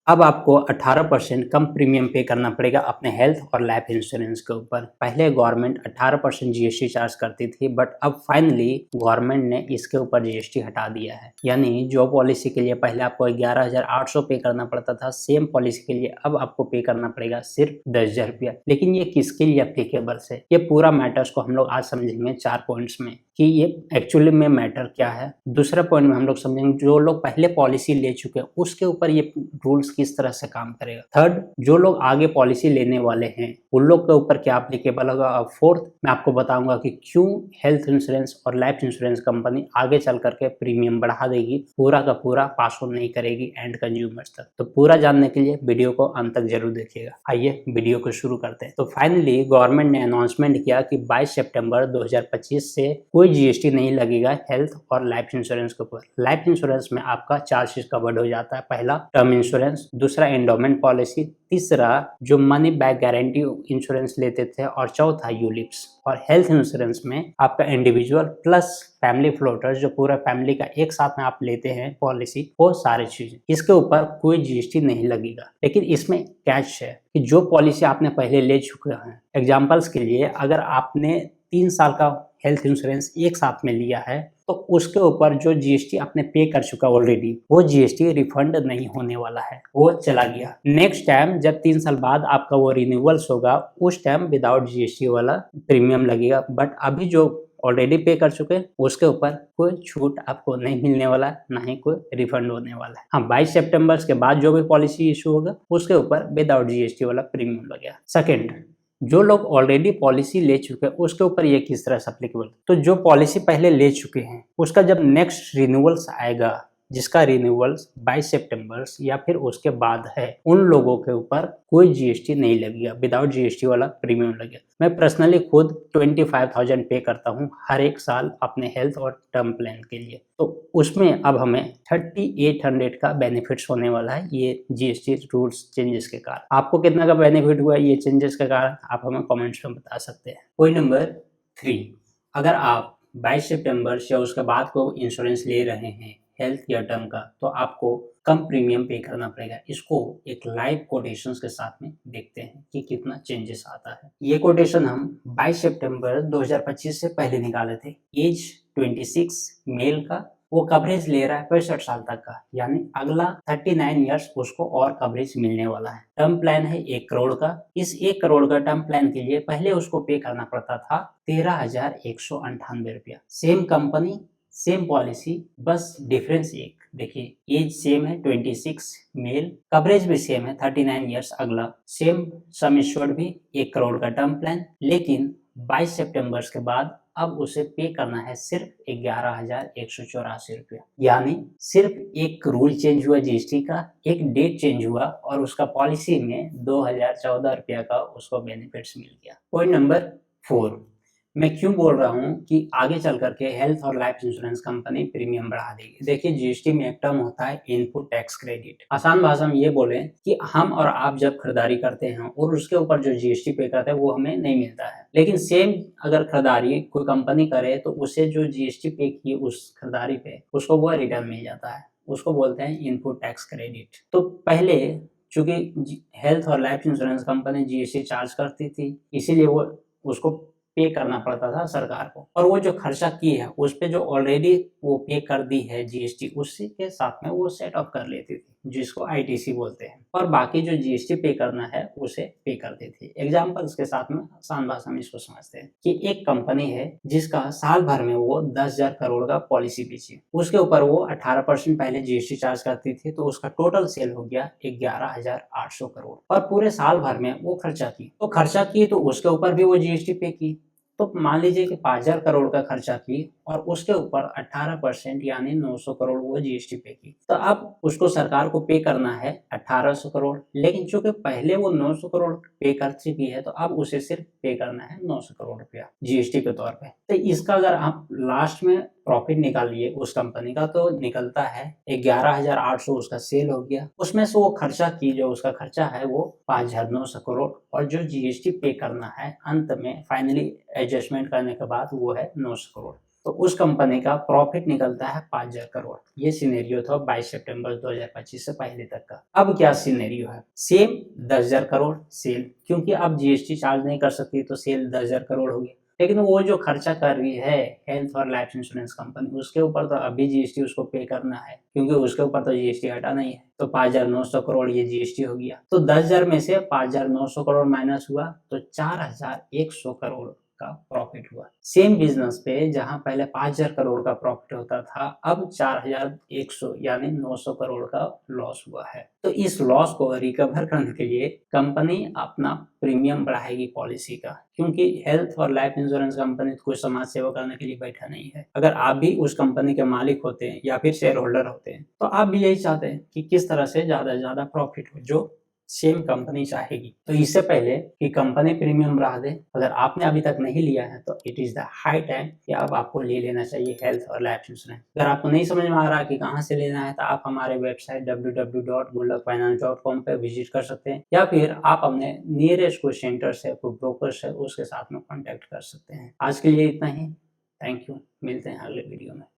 अब आपको 18% कम प्रीमियम पे करना पड़ेगा अपने हेल्थ और लाइफ इंश्योरेंस के ऊपर। पहले गवर्नमेंट 18% जीएसटी चार्ज करती थी, बट अब फाइनली गवर्नमेंट ने इसके ऊपर जीएसटी हटा दिया है। यानी जो पॉलिसी के लिए पहले आपको 11,800 पे करना पड़ता था, सेम पॉलिसी के लिए अब आपको पे करना पड़ेगा सिर्फ 10,000 रुपया। लेकिन ये किसके लिए एप्लीकेबल है, ये पूरा मैटर्स को हम लोग आज समझेंगे 4 पॉइंट्स में कि ये एक्चुअली में मैटर क्या है। दूसरा पॉइंट में हम लोग समझेंगे जो लोग पहले पॉलिसी ले चुके हैं उसके ऊपर ये रूल्स किस तरह से काम करेगा। थर्ड, जो लोग आगे पॉलिसी लेने वाले हैं उन लोग के ऊपर क्या एप्लीकेबल होगा। और फोर्थ, मैं आपको बताऊंगा कि क्यों हेल्थ इंश्योरेंस और लाइफ इंश्योरेंस कंपनी आगे चल करके प्रीमियम बढ़ा देगी, पूरा का पूरा पास ऑन नहीं करेगी एंड कंज्यूमर्स तक। तो पूरा जानने के लिए वीडियो को अंत तक जरूर देखिएगा। आइए वीडियो को शुरू करते हैं। तो फाइनली गवर्नमेंट ने अनाउंसमेंट किया कि 22 सितंबर 2025 से कोई जीएसटी नहीं लगेगा हेल्थ और लाइफ इंश्योरेंस के ऊपर। लाइफ इंश्योरेंस में आपका 4 चीज कवर्ड हो जाता है। पहला टर्म इंश्योरेंस, दूसरा एंडोमेंट पॉलिसी, तीसरा जो मनी बैक गारंटी इंश्योरेंस लेते थे, और चौथा यूलिप्स। और हेल्थ इंश्योरेंस में आपका इंडिविजुअल प्लस फैमिली फ्लोटर, जो पूरा फैमिली का एक साथ में आप लेते हैं पॉलिसी, वो सारी चीजें, इसके ऊपर कोई जीएसटी नहीं लगेगा। लेकिन इसमें कैच है कि जो पॉलिसी आपने पहले ले चुके हैं, एग्जांपल्स के लिए अगर आपने 3 साल का हेल्थ इंश्योरेंस एक साथ में लिया है तो उसके ऊपर जो जीएसटी आपने पे कर चुका ऑलरेडी, वो जीएसटी रिफंड नहीं होने वाला है, वो चला गया। नेक्स्ट टाइम जब 3 साल बाद आपका वो रिन्यूअल्स होगा, उस टाइम विदाउट जीएसटी वाला प्रीमियम लगेगा। बट अभी जो ऑलरेडी पे कर चुके हैं उसके ऊपर कोई छूट आपको नहीं मिलने वाला है, ना ही कोई रिफंड होने वाला है। हाँ, 22 सितंबर के बाद जो भी पॉलिसी इशू होगा उसके ऊपर विदाउट जीएसटी वाला प्रीमियम लगेगा। सेकेंड, जो लोग ऑलरेडी पॉलिसी ले चुके हैं उसके ऊपर ये किस तरह से एप्लीकेबल। तो जो पॉलिसी पहले ले चुके हैं उसका जब नेक्स्ट रिन्यूअल्स आएगा, जिसका रिन्यूअल्स 22 सितंबर या फिर उसके बाद है, उन लोगों के ऊपर कोई जीएसटी नहीं लगेगा, विदाउट जीएसटी वाला प्रीमियम लगेगा। मैं पर्सनली खुद 25,000 पे करता हूँ हर एक साल अपने हेल्थ और टर्म प्लान के लिए। तो उसमें अब हमें 3800 का बेनिफिट्स होने वाला है ये जीएसटी रूल्स चेंजेस के कारण। आपको कितना का बेनिफिट हुआ ये चेंजेस के कारण, आप हमें कमेंट्स में बता सकते हैं। पॉइंट नंबर 3, अगर आप 22 सितंबर या उसके बाद को इंश्योरेंस ले रहे हैं हेल्थ या टर्म का, तो आपको कम प्रीमियम पे करना पड़ेगा। इसको एक लाइव कोटेशंस के साथ में देखते हैं कि कितना चेंजेस आता है। ये कोटेशन हम 22 सितंबर 2025 से पहले निकाले थे। एज 26 मेल का, वो कवरेज ले रहा है 65 साल तक का, यानी अगला 39 ईयर्स उसको और कवरेज मिलने वाला है। टर्म प्लान है 1 करोड़ का। इस 1 करोड़ का टर्म प्लान के लिए पहले उसको पे करना पड़ता था 13,198 रुपया। सेम कंपनी सेम पॉलिसी, बस डिफरेंस एक देखिए, एज सेम है 26 मेल, कवरेज भी सेम है 39 ईयर्स अगला, सेम सम एश्योर्ड भी 1 करोड़ का टर्म प्लान। लेकिन 22 सितंबर के बाद अब उसे पे करना है सिर्फ 11,184 रुपया। यानी सिर्फ एक रूल चेंज हुआ जीएसटी का, एक डेट चेंज हुआ और उसका पॉलिसी में 2,014 रुपया का उसको बेनिफिट्स मिल गया। पॉइंट नंबर 4, मैं क्यों बोल रहा हूँ कि आगे चल करके हेल्थ और लाइफ इंश्योरेंस कंपनी प्रीमियम बढ़ा देगी। देखिए, जीएसटी में एक टर्म होता है इनपुट टैक्स क्रेडिट। आसान भाषा में ये बोले कि हम और आप जब खरीदारी करते हैं और उसके ऊपर जो जीएसटी पे करते हैं वो हमें नहीं मिलता है, लेकिन सेम अगर खरीदारी कोई कंपनी करे तो उसे जो जीएसटी पे की उस खरीदारी पे उसको वो रिटर्न मिल जाता है, उसको बोलते हैं इनपुट टैक्स क्रेडिट। तो पहले चूंकि हेल्थ और life insurance company GST charge करती थी, इसीलिए वो उसको पे करना पड़ता था सरकार को, और वो जो खर्चा की है उस पे जो ऑलरेडी वो पे कर दी है जीएसटी, उसी के साथ में वो सेट ऑफ कर लेती थी, जिसको आईटीसी बोलते हैं, और बाकी जो जीएसटी पे करना है उसे पे करती थी। एग्जांपल्स के साथ में आसान भाषा में इसको समझते हैं कि एक कंपनी है जिसका साल भर में वो 10,000 करोड़ का पॉलिसी बेची, उसके ऊपर वो 18% पहले जीएसटी चार्ज करती थी, तो उसका टोटल सेल हो गया 11,800 करोड़, और पूरे साल भर में वो खर्चा की तो उसके ऊपर भी वो जीएसटी पे की। तो मान लीजिए कि 5,000 करोड़ का खर्चा की और उसके ऊपर 18% यानी 900 करोड़ वो जीएसटी पे की, तो अब उसको सरकार को पे करना है 1,800 करोड़। लेकिन चूंकि पहले वो 900 करोड़ पे कर चुकी है, तो अब उसे सिर्फ पे करना है 900 करोड़ रुपया जीएसटी के तौर पे। तो इसका अगर आप लास्ट में प्रॉफिट निकालिए उस कंपनी का, तो निकलता है 11,800 उसका सेल हो गया। उसमें से वो खर्चा की, जो उसका खर्चा है वो 5,900 करोड़, और जो जीएसटी पे करना है अंत में फाइनली एडजस्टमेंट करने के बाद वो है 900 करोड़। तो उस कंपनी का प्रॉफिट निकलता है 5000 करोड़। ये सिनेरियो था 22 सितंबर 2025 से पहले तक का। अब क्या सिनेरियो है, सेम 10,000 करोड़ सेल, क्योंकि अब जीएसटी चार्ज नहीं कर सकती तो सेल 10,000 करोड़ होगी। लेकिन वो जो खर्चा कर रही है हेल्थ और लाइफ इंश्योरेंस कंपनी, उसके ऊपर तो अभी जीएसटी उसको पे करना है, क्योंकि उसके ऊपर तो जीएसटी हटा नहीं है। तो 5,900 करोड़ ये जीएसटी हो गया। तो 10,000 में से 5,900 करोड़ माइनस हुआ तो 4,100 करोड़ का प्रॉफिट हुआ। सेम बिजनेस पे जहां पहले 5,000 करोड़ का प्रॉफिट होता था, अब 4,100 यानी 900 करोड़ का लॉस हुआ है। तो इस लॉस को रिकवर करने के लिए कंपनी अपना प्रीमियम बढ़ाएगी पॉलिसी का, क्योंकि हेल्थ और लाइफ इंश्योरेंस कंपनी कोई समाज सेवा करने के लिए बैठा नहीं है। अगर आप भी उस कंपनी के मालिक होते हैं या फिर शेयर होल्डर होते हैं तो आप भी यही चाहते हैं कि किस तरह से ज्यादा से ज्यादा प्रॉफिट हो, जो सेम कंपनी चाहेगी। तो इससे पहले कि कंपनी प्रीमियम बढ़ा दे, अगर आपने अभी तक नहीं लिया है तो it is the high time कि अब आपको ले लेना चाहिए हेल्थ और लाइफ इंश्योरेंस। अगर आपको नहीं समझ में आ रहा कि कहाँ से लेना है तो आप हमारे वेबसाइट www.gullakfinance.com पे विजिट कर सकते हैं, या फिर आप अपने नियरेस्ट कोई सेंटर से, कोई ब्रोकर से, उसके साथ में कॉन्टेक्ट कर सकते हैं। आज के लिए इतना ही। थैंक यू, मिलते हैं अगले वीडियो में।